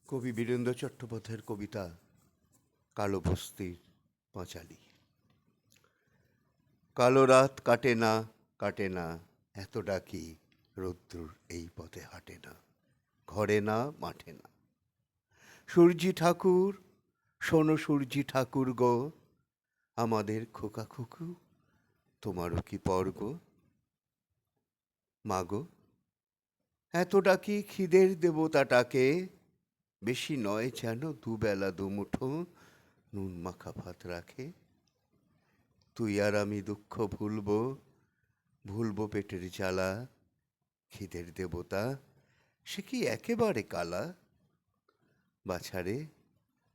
কবি বীরেন্দ্র চট্টোপাধ্যায়ের কবিতা কালো বস্তির পাঁচালী। কালো রাত কাটে না, কাটে না, এত ডাকি রোদ্দুর এই পথে হাঁটে না, ঘরে না মাঠে না। সূর্যি ঠাকুর, শোনো সূর্যি ঠাকুর গো, আমাদের খোকা খুকু তোমারও কি পর্গ। মাগো, এত ডাকি খিদের দেবতাটাকে, বেশি নয় যেন দুবেলা দুমুঠো নুন মাখা ভাত রাখে। তুই আর আমি দুঃখ ভুলবো, ভুলবো পেটের জ্বালা, খিদের দেবতা সে কি একেবারে কালা। বাছারে,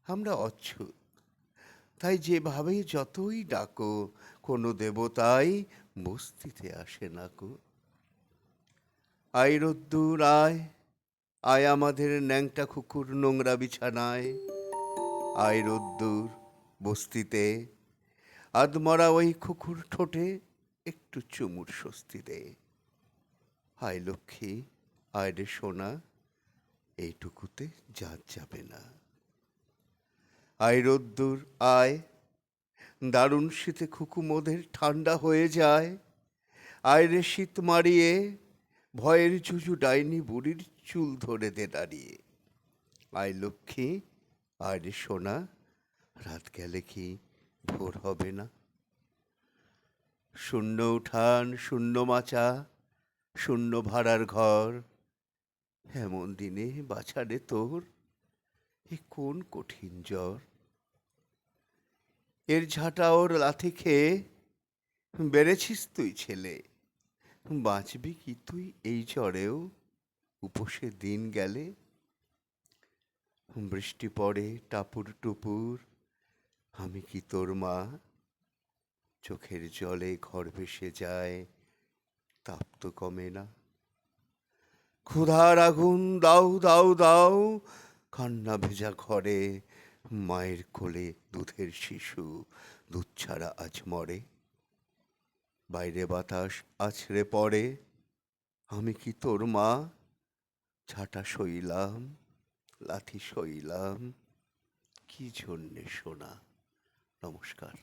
আমরা অচ্ছুত, তাই যেভাবে যতই ডাকো কোনো দেবতাই বস্তিতে আসে না কো। আয় রোদ্দুর আয়, আয় আমাদের ন্যাংটা কুকুর নোংরা বিছানায়। আয় রোদ্দুর বস্তিতে, আদমরা ওই কুকুর ঠোঁটে একটু চুমুর স্বস্তি দে। আয় লক্ষ্মী, আয় রে সোনা, এইটুকুতে জাত যাবে না। আয় রোদ্দুর আয়, দারুণ শীতে খুকু মোদের ঠান্ডা হয়ে যায়। আয় রে শীত মারিয়ে, ভয়ের জুজু ডাইনি বুড়ির চুল ধরে দে দাঁড়িয়ে। আয় লক্ষ্মী, আয় রে সোনা, রাত গেলে কি ভোর হবে না। শূন্য উঠান, শূন্য মাচা, শূন্য ভাড়ার ঘর, এমন দিনে বাছারে তোর এ কোন কঠিন জ্বর। এর ঝাঁটা ওর লাথি খেয়ে বেড়েছিস তুই ছেলে, বাঁচবি কি তুই এই জ্বরেও উপসে দিন গেলে। বৃষ্টি পড়ে টাপুর টুপুর, আমি কি তোর মা, চোখের জলে ঘর ভেসে যায়, তাপ তো কমে না। ক্ষুধার আগুন দাও দাও দাও, কান্না ভেজা ঘরে, মায়ের কোলে দুধের শিশু দুধ ছাড়া আজ মরে। বাইরে বাতাস আছড়ে পড়ে, আমি কি তোর মা, ঝাঁটা সইলাম, লাথি সইলাম, কি জন্যে সোনা। নমস্কার।